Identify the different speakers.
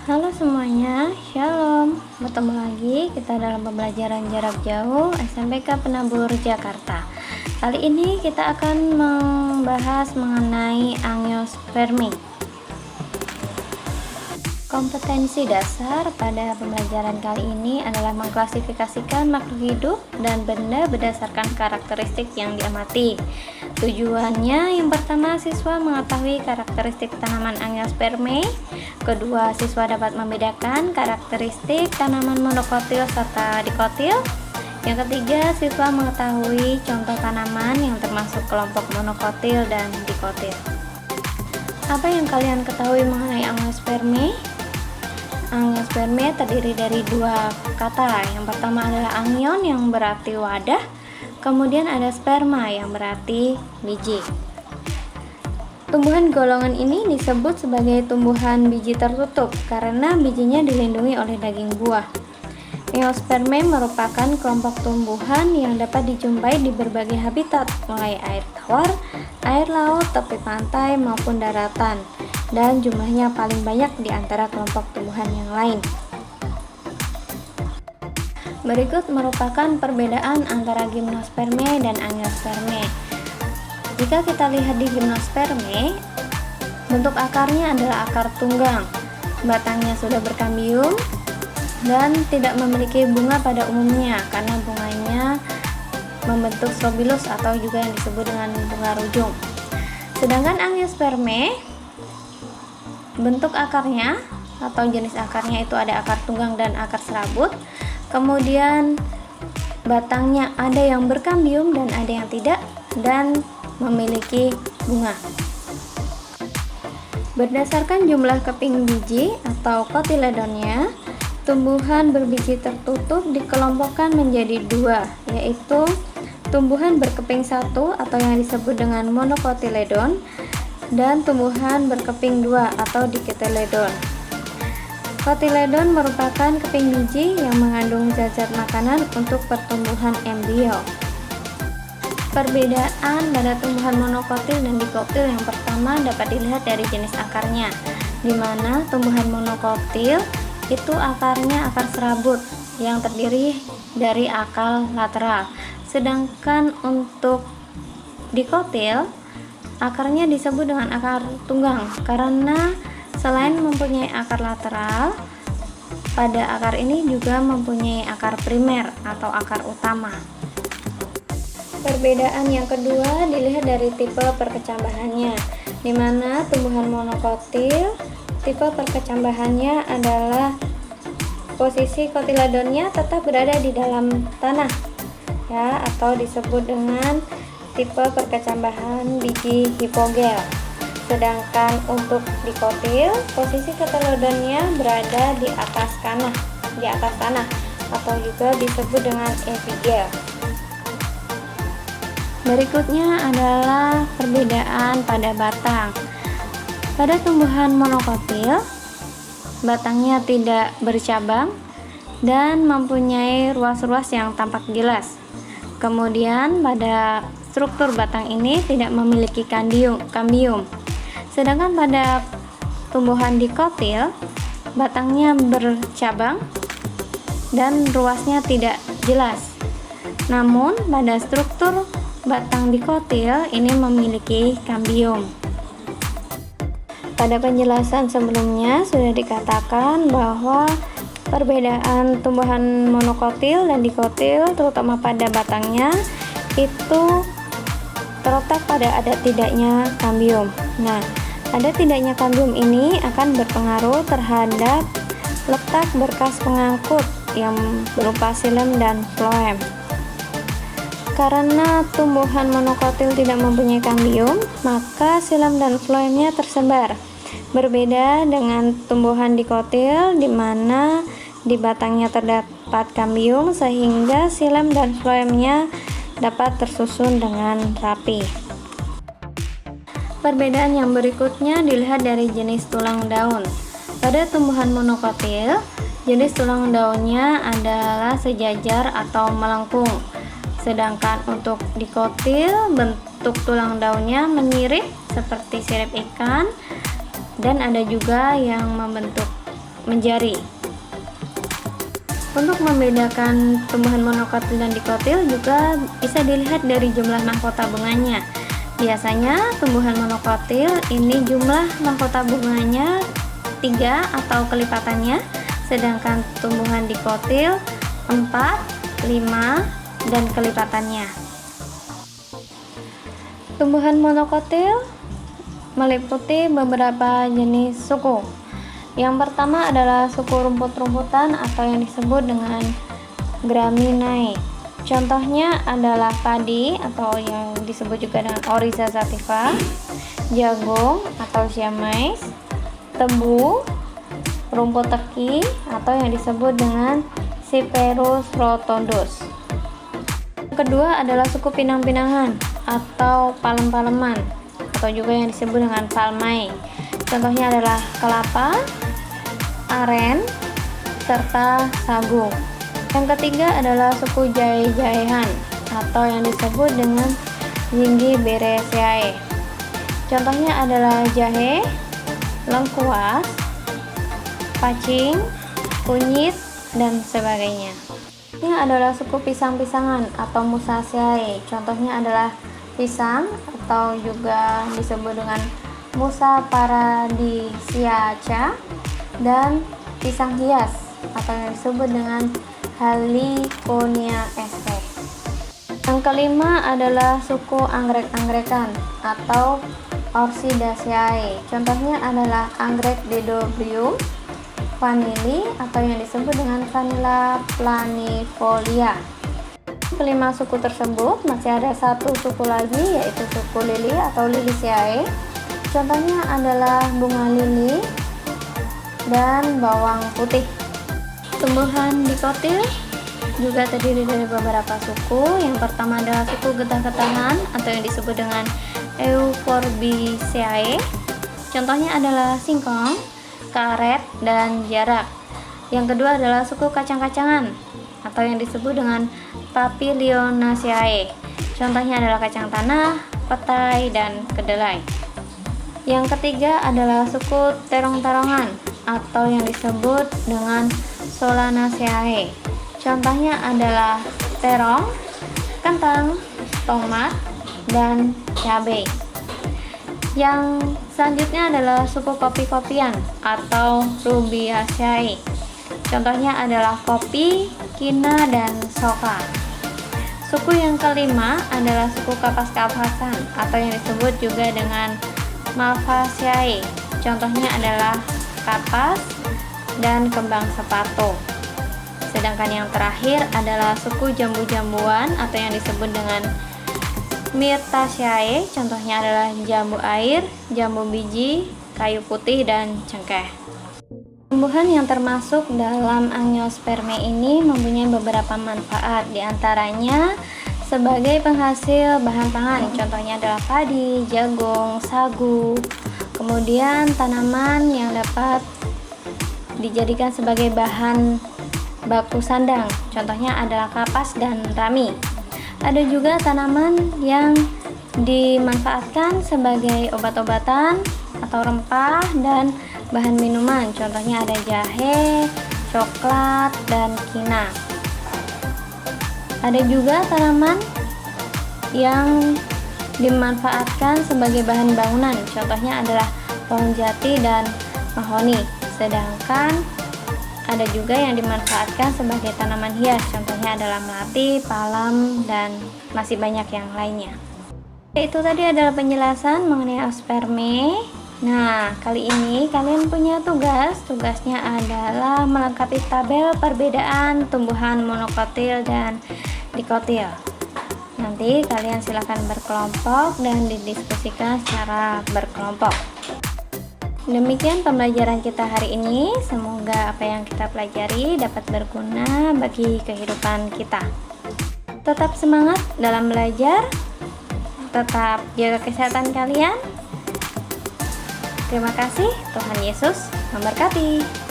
Speaker 1: Halo semuanya, Shalom. Bertemu lagi kita dalam pembelajaran jarak jauh SMPK Penabur Jakarta. Kali ini kita akan membahas mengenai angiospermi. Kompetensi dasar pada pembelajaran kali ini adalah mengklasifikasikan makhluk hidup dan benda berdasarkan karakteristik yang diamati. Tujuannya, yang pertama, siswa mengetahui karakteristik tanaman angiospermae. Kedua, siswa dapat membedakan karakteristik tanaman monokotil serta dikotil. Yang ketiga, siswa mengetahui contoh tanaman yang termasuk kelompok monokotil dan dikotil. Apa yang kalian ketahui mengenai angiospermae? Angiospermae terdiri dari dua kata. Yang pertama adalah angion yang berarti wadah, kemudian ada sperma yang berarti biji. Tumbuhan golongan ini disebut sebagai tumbuhan biji tertutup karena bijinya dilindungi oleh daging buah. Angiospermae merupakan kelompok tumbuhan yang dapat dijumpai di berbagai habitat, mulai air tawar, air laut, tepi pantai maupun daratan, dan jumlahnya paling banyak di antara kelompok tumbuhan yang lain. Berikut merupakan perbedaan antara gimnospermae dan angiospermae. Jika kita lihat di gimnospermae, bentuk akarnya adalah akar tunggang, batangnya sudah berkambium, dan tidak memiliki bunga pada umumnya karena bunganya membentuk strobilus atau juga yang disebut dengan bunga rujung. Sedangkan angiospermae, bentuk akarnya atau jenis akarnya itu ada akar tunggang dan akar serabut. Kemudian batangnya ada yang berkambium dan ada yang tidak, dan memiliki bunga. Berdasarkan jumlah keping biji atau kotiledonnya, tumbuhan berbiji tertutup dikelompokkan menjadi dua, yaitu tumbuhan berkeping satu atau yang disebut dengan monokotiledon, dan tumbuhan berkeping dua atau dikotiledon. Kotiledon merupakan keping biji yang mengandung zat-zat makanan untuk pertumbuhan embrio. Perbedaan pada tumbuhan monokotil dan dikotil yang pertama dapat dilihat dari jenis akarnya, di mana tumbuhan monokotil itu akarnya akar serabut yang terdiri dari akar lateral, sedangkan untuk dikotil akarnya disebut dengan akar tunggang karena selain mempunyai akar lateral, pada akar ini juga mempunyai akar primer atau akar utama. Perbedaan yang kedua dilihat dari tipe perkecambahannya, di mana tumbuhan monokotil tipe perkecambahannya adalah posisi kotiledonnya tetap berada di dalam tanah, ya, atau disebut dengan tipe perkecambahan biji hipogel. Sedangkan untuk dikotil, posisi kotiledonnya berada di atas tanah, atau juga disebut dengan epigel. Berikutnya adalah perbedaan pada batang. Pada tumbuhan monokotil, batangnya tidak bercabang dan mempunyai ruas-ruas yang tampak jelas. Kemudian pada struktur batang ini tidak memiliki kambium. Sedangkan pada tumbuhan dikotil, batangnya bercabang dan ruasnya tidak jelas. Namun pada struktur batang dikotil ini memiliki kambium. Pada penjelasan sebelumnya sudah dikatakan bahwa perbedaan tumbuhan monokotil dan dikotil terutama pada batangnya itu terletak pada ada tidaknya kambium. Nah, ada tidaknya kambium ini akan berpengaruh terhadap letak berkas pengangkut yang berupa xilem dan floem. Karena tumbuhan monokotil tidak mempunyai kambium, maka xilem dan floemnya tersebar. Berbeda dengan tumbuhan dikotil di mana di batangnya terdapat kambium sehingga xilem dan floemnya dapat tersusun dengan rapi. Perbedaan yang berikutnya dilihat dari jenis tulang daun. Pada tumbuhan monokotil, jenis tulang daunnya adalah sejajar atau melengkung. Sedangkan untuk dikotil, bentuk tulang daunnya menirip seperti sirip ikan, dan ada juga yang membentuk menjari. Untuk membedakan tumbuhan monokotil dan dikotil juga bisa dilihat dari jumlah mahkota bunganya. Biasanya tumbuhan monokotil ini jumlah mahkota bunganya 3 atau kelipatannya, sedangkan tumbuhan dikotil 4, 5, dan kelipatannya. Tumbuhan monokotil meliputi beberapa jenis suku. Yang pertama adalah suku rumput-rumputan atau yang disebut dengan Gramineae. Contohnya adalah padi atau yang disebut juga dengan Oryza sativa, jagung atau siamais, tebu, rumput teki atau yang disebut dengan Cyperus rotundus. Yang kedua adalah suku pinang-pinangan atau palem-paleman atau juga yang disebut dengan Palmae. Contohnya adalah kelapa, aren, serta sagu. Yang ketiga adalah suku jahe-jahean atau yang disebut dengan Zingiberaceae. Contohnya adalah jahe, lengkuas, pacing, kunyit, dan sebagainya. Ini adalah suku pisang-pisangan atau Musaceae. Contohnya adalah pisang atau juga disebut dengan Musa paradisiaca dan pisang hias atau yang disebut dengan Haliconia sp. Yang kelima adalah suku anggrek-angrekan atau Orchidaceae. Contohnya adalah anggrek Dendrobium vanilli atau yang disebut dengan Vanilla planifolia. Kelima suku tersebut masih ada satu suku lagi, yaitu suku lili atau Liliaceae. Contohnya adalah bunga lili dan bawang putih. Tumbuhan dikotil juga terdiri dari beberapa suku. Yang pertama adalah suku getah-getahan atau yang disebut dengan Euphorbiaceae. Contohnya adalah singkong, karet, dan jarak. Yang kedua adalah suku kacang-kacangan atau yang disebut dengan Papilionaceae. Contohnya adalah kacang tanah, petai, dan kedelai. Yang ketiga adalah suku terong-terongan atau yang disebut dengan Solanaceae. Contohnya adalah terong, kentang, tomat, dan cabai. Yang selanjutnya adalah suku kopi-kopian atau Rubiaceae. Contohnya adalah kopi, kina, dan soka. Suku yang kelima adalah suku kapas-kapasan atau yang disebut juga dengan Malvaceae. Contohnya adalah kapas dan kembang sepatu. Sedangkan yang terakhir adalah suku jambu-jambuan atau yang disebut dengan Myrtaceae. Contohnya adalah jambu air, jambu biji, kayu putih, dan cengkeh. Tumbuhan yang termasuk dalam Angiospermae ini mempunyai beberapa manfaat, diantaranya sebagai penghasil bahan pangan. Contohnya adalah padi, jagung, sagu. Kemudian tanaman yang dapat dijadikan sebagai bahan baku sandang. Contohnya adalah kapas dan rami. Ada juga tanaman yang dimanfaatkan sebagai obat-obatan atau rempah dan bahan minuman. Contohnya ada jahe, coklat, dan kina. Ada juga tanaman yang dimanfaatkan sebagai bahan bangunan. Contohnya adalah pohon jati dan mahoni. Sedangkan ada juga yang dimanfaatkan sebagai tanaman hias. Contohnya adalah melati, palam, dan masih banyak yang lainnya. Itu tadi adalah penjelasan mengenai Angiospermae. Nah, kali ini kalian punya tugas. Tugasnya adalah melengkapi tabel perbedaan tumbuhan monokotil dan dikotil. Nanti kalian silakan berkelompok dan didiskusikan secara berkelompok. Demikian pembelajaran kita hari ini. Semoga apa yang kita pelajari dapat berguna bagi kehidupan kita. Tetap semangat dalam belajar. Tetap jaga kesehatan kalian. Terima kasih. Tuhan Yesus memberkati.